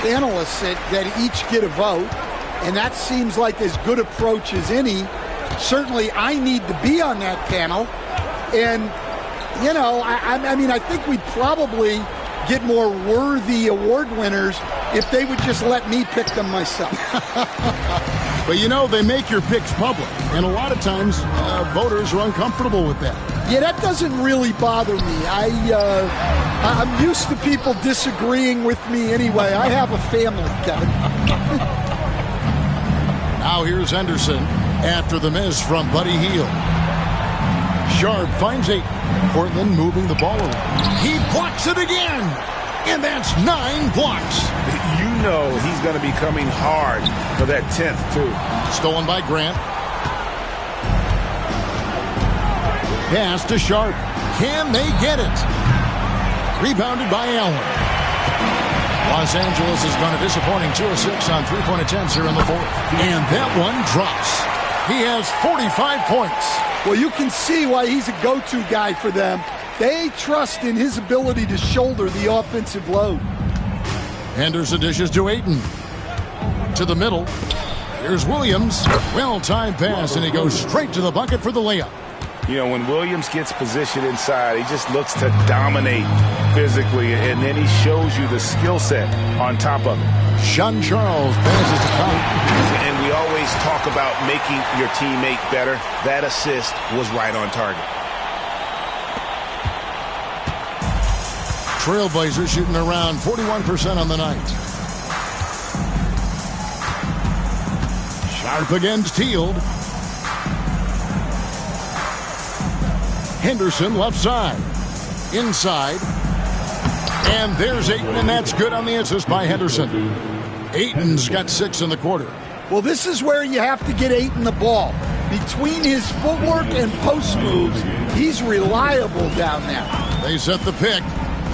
analysts that each get a vote, and that seems like as good approach as any. Certainly, I need to be on that panel. And, you know, I mean, I think we'd probably get more worthy award winners if they would just let me pick them myself. But, you know, they make your picks public, and a lot of times voters are uncomfortable with that. Yeah, that doesn't really bother me. I'm used to people disagreeing with me anyway. I have a family, Kevin. Now here's Henderson after the miss from Buddy Hield. Sharp finds Ayton. Portland moving the ball around. He blocks it again, and that's 9 blocks. You know he's going to be coming hard for that 10th, too. Stolen by Grant. Pass to Sharp. Can they get it? Rebounded by Allen. Los Angeles has gone a disappointing 2 of 6 on three-point attempts here in the fourth. And that one drops. He has 45 points. Well, you can see why he's a go-to guy for them. They trust in his ability to shoulder the offensive load. Henderson dishes to Ayton. To the middle. Here's Williams. Well-timed pass, and he goes straight to the bucket for the layup. You know, when Williams gets positioned inside, he just looks to dominate physically, and then he shows you the skill set on top of it. Sean Charles passes to Collins. And we always talk about making your teammate better. That assist was right on target. Trailblazers shooting around 41% on the night. Sharp against Hield. Henderson left side. Inside. And there's Ayton, and that's good on the assist by Henderson. Ayton's got 6 in the quarter. Well, this is where you have to get Ayton the ball. Between his footwork and post moves, he's reliable down there. They set the pick.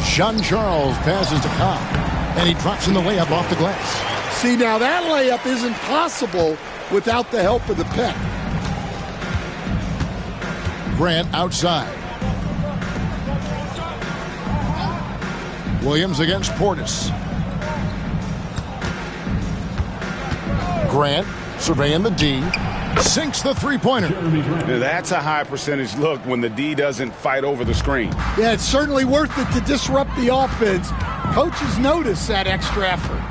Sean Charles passes to Cobb, and he drops in the layup off the glass. See, now that layup isn't possible without the help of the pick. Grant outside. Williams against Portis. Grant surveying the D. Sinks the three-pointer. That's a high percentage look when the D doesn't fight over the screen. Yeah, it's certainly worth it to disrupt the offense. Coaches notice that extra effort.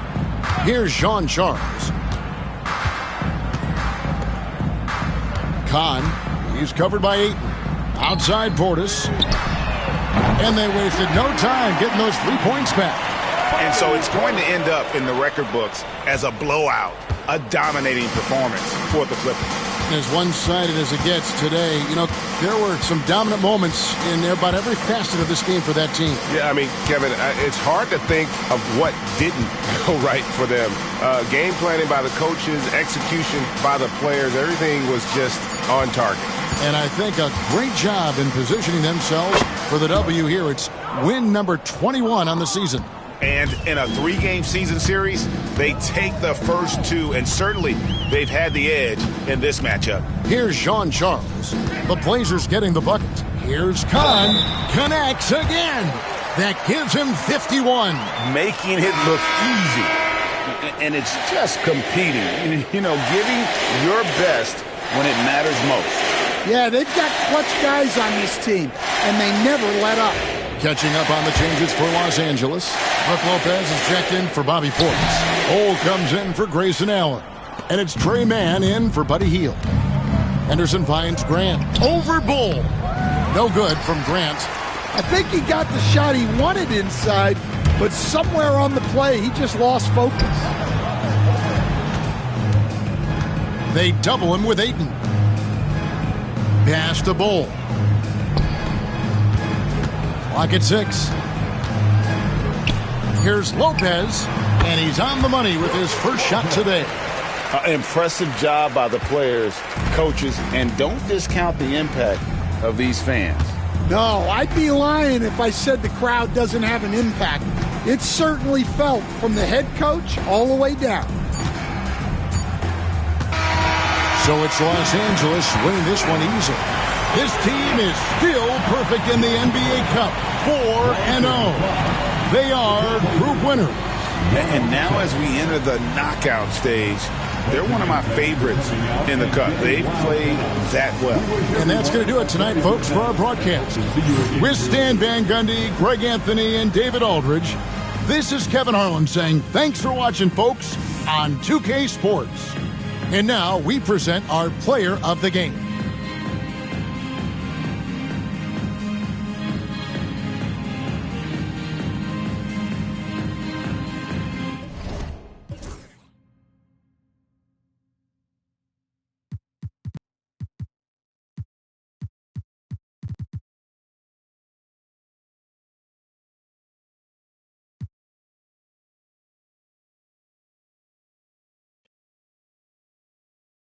Here's Sean Charles. Kahn, he's covered by Ayton. Outside Portis. And they wasted no time getting those 3 points back. And so it's going to end up in the record books as a blowout, a dominating performance for the Clippers. As one-sided as it gets today, you know, there were some dominant moments in about every facet of this game for that team. Yeah, I mean, Kevin, it's hard to think of what didn't go right for them. Game planning by the coaches, execution by the players, everything was just on target. And I think a great job in positioning themselves for the W here. It's win number 21 on the season. And in a 3-game season series, they take the first 2, and certainly they've had the edge in this matchup. Here's Sean Charles. The Blazers getting the bucket. Here's Kahn. Connects again. That gives him 51. Making it look easy. And it's just competing. You know, giving your best when it matters most. Yeah, they've got clutch guys on this team, and they never let up. Catching up on the changes for Los Angeles. Brook Lopez is checked in for Bobby Portis. Ole comes in for Grayson Allen. And it's Trey Mann in for Buddy Hield. Henderson finds Grant. Over Bull. No good from Grant. I think he got the shot he wanted inside, but somewhere on the play, he just lost focus. They double him with Ayton. Pass to Bull. Clock at 6. Here's Lopez, and he's on the money with his first shot today. Impressive job by the players, coaches, and don't discount the impact of these fans. No, I'd be lying if I said the crowd doesn't have an impact. It's certainly felt from the head coach all the way down. So it's Los Angeles winning this one easily. This team is still perfect in the NBA Cup, 4-0. They are group winners. And now as we enter the knockout stage, they're one of my favorites in the Cup. They've played that well. And that's going to do it tonight, folks, for our broadcast. With Stan Van Gundy, Greg Anthony, and David Aldridge, this is Kevin Harlan saying thanks for watching, folks, on 2K Sports. And now we present our player of the game.